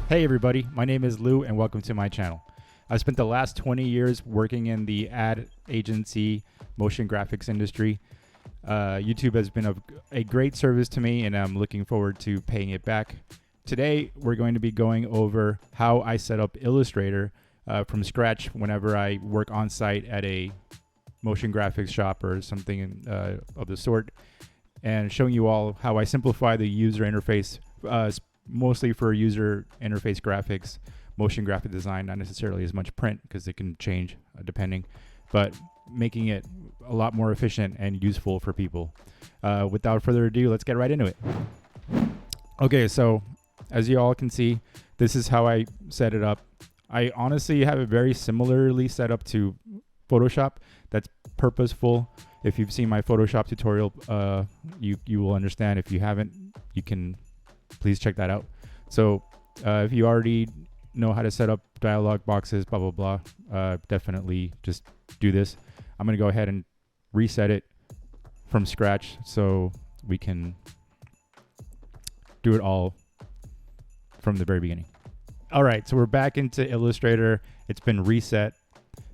Hey everybody, my name is Lou and welcome to my channel. I've spent the last 20 years working in the ad agency motion graphics industry. YouTube has been a great service to me and I'm looking forward to paying it back. Today we're going to be going over how I set up Illustrator from scratch whenever I work on site at a motion graphics shop or something of the sort, and showing you all how I simplify the user interface, mostly for user interface graphics, motion graphic design, not necessarily as much print because it can change depending, but making it a lot more efficient and useful for people. Without further ado, let's get right into it. Okay, so as you all can see, this is how I set it up. I honestly have it very similarly set up to Photoshop. That's purposeful. If you've seen my Photoshop tutorial, you will understand. If you haven't, you can please check that out. So if you already know how to set up dialog boxes, blah, blah, blah, definitely just do this. I'm going to go ahead and reset it from scratch so we can do it all from the very beginning. All right, so we're back into Illustrator. It's been reset.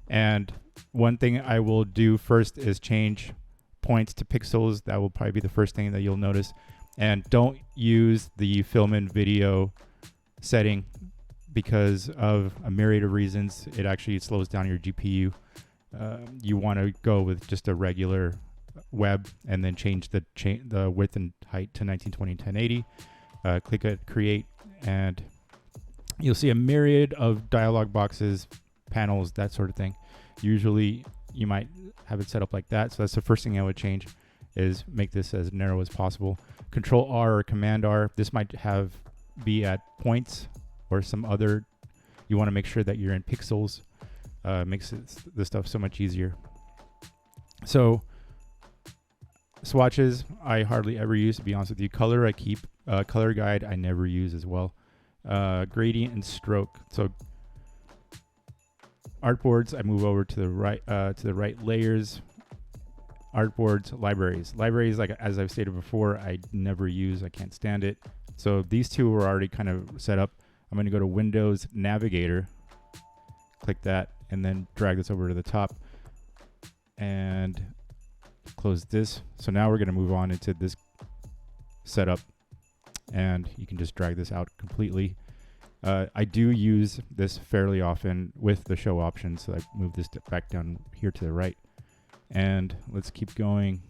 And one thing I will do first is change points to pixels. That will probably be the first thing that you'll notice. And don't use the film and video setting because of a myriad of reasons. It actually slows down your GPU. You want to go with just a regular web and then change the width and height to 1920 1080. Click at create and you'll see a myriad of dialog boxes, panels, that sort of thing. Usually you might have it set up like that. So that's the first thing I would change, is make this as narrow as possible. Control R or Command R. This might be at points or some other. You want to make sure that you're in pixels. Makes the stuff so much easier. So swatches I hardly ever use, to be honest with you. Color I keep. Color guide I never use as well. Gradient and stroke. So artboards I move over to the right layers. Artboards, libraries, like as I've stated before, I never use. I can't stand it. So these two are already kind of set up. I'm going to go to Windows Navigator, click that, and then drag this over to the top and close this. So now we're going to move on into this setup, and you can just drag this out completely. I do use this fairly often with the show option, so I move this back down here to the right. And let's keep going.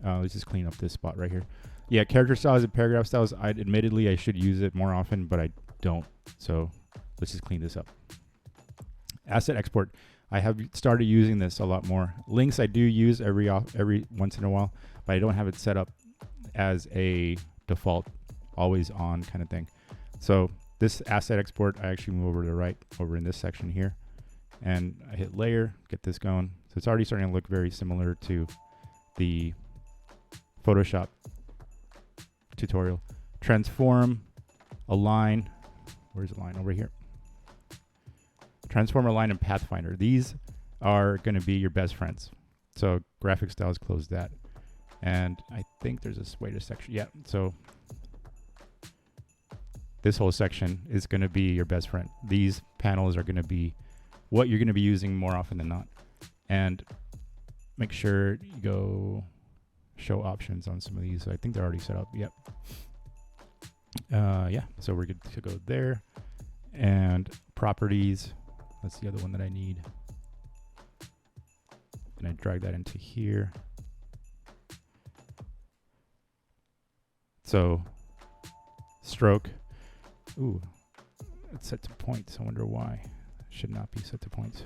Let's just clean up this spot right here. Yeah, character styles and paragraph styles, admittedly I should use it more often, but I don't. So let's just clean this up. Asset export. I have started using this a lot more. Links I do use every once in a while, but I don't have it set up as a default, always on kind of thing. So this asset export, I actually move over to the right, over in this section here, and I hit layer, get this going. So it's already starting to look very similar to the Photoshop tutorial. Transform, align, where's align? Over here. Transform, align, and Pathfinder. These are going to be your best friends. So graphic styles, close that. And I think there's a way to section. Yeah, so this whole section is going to be your best friend. These panels are going to be what you're going to be using more often than not. And make sure you go show options on some of these. So I think they're already set up. Yep. Yeah, so we're good to go there. And properties, that's the other one that I need. And I drag that into here. So stroke. Ooh, it's set to points. I wonder why. It should not be set to points.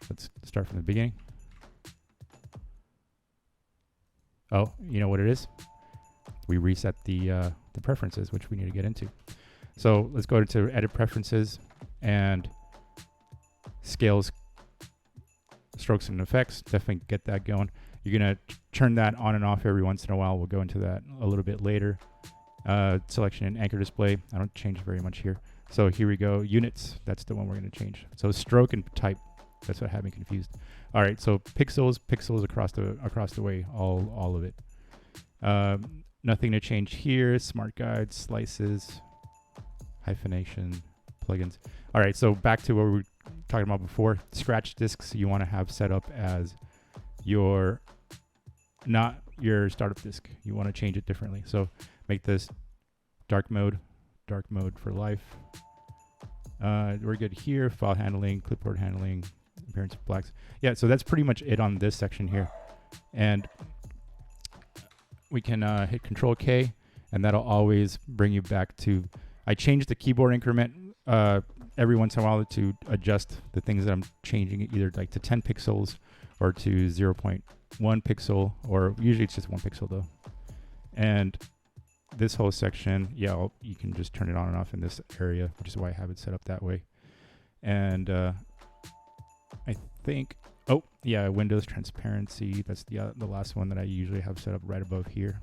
Let's start from the beginning. Oh, you know what it is? We reset the preferences, which we need to get into. So let's go to edit preferences and scales, strokes and effects. Definitely get that going. You're going to turn that on and off every once in a while. We'll go into that a little bit later. Selection and anchor display. I don't change very much here. So here we go. Units. That's the one we're going to change. So stroke and type. That's what had me confused. All right, so pixels across the way, all of it. Nothing to change here. Smart guides, slices, hyphenation, plugins. All right, so back to what we were talking about before. Scratch disks you want to have set up as not your startup disk. You want to change it differently. So make this dark mode for life. We're good here. File handling, clipboard handling, appearance of blacks. Yeah, so that's pretty much it on this section here. And we can hit Control K, and that'll always bring you back to. I changed the keyboard increment every once in a while to adjust the things that I'm changing, either like to 10 pixels or to 0.1 pixel, or usually it's just 1 pixel though. And this whole section, yeah, you can just turn it on and off in this area, which is why I have it set up that way. And I think, oh yeah, Windows transparency. That's the last one that I usually have set up right above here.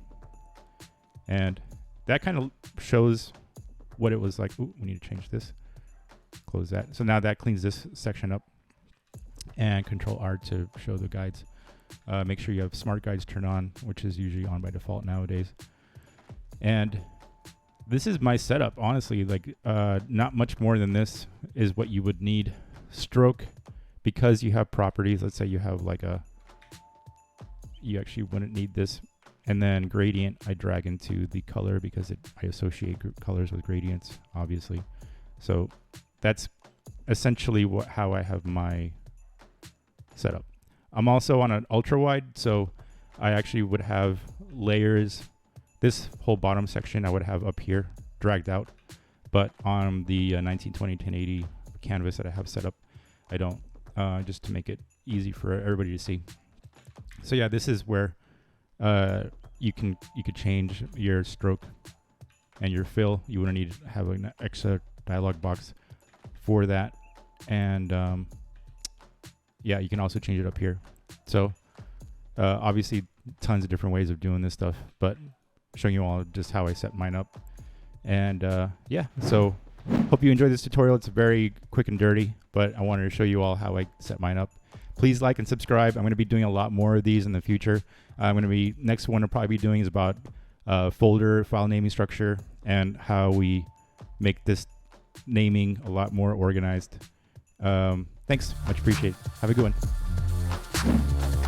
And that kind of shows what it was like. Ooh, we need to change this. Close that. So now that cleans this section up. And Control R to show the guides. Make sure you have smart guides turned on, which is usually on by default nowadays. And this is my setup, honestly. Like, not much more than this is what you would need. Stroke, because you have properties. Let's say you have like you actually wouldn't need this. And then gradient, I drag into the color because I associate colors with gradients, obviously. So that's essentially how I have my setup. I'm also on an ultra wide, so I actually would have layers. This whole bottom section I would have up here dragged out, but on the 1920 1080 canvas that I have set up, I don't, just to make it easy for everybody to see. So yeah, this is where you could change your stroke and your fill. You wouldn't need to have an extra dialog box for that. And yeah, you can also change it up here. So obviously tons of different ways of doing this stuff, but showing you all just how I set mine up. And yeah, so hope you enjoyed this tutorial. It's very quick and dirty, but I wanted to show you all how I set mine up. Please like and subscribe. I'm going to be doing a lot more of these in the future. Next one I'll probably be doing is about folder file naming structure and how we make this naming a lot more organized. Thanks, much appreciated. Have a good one.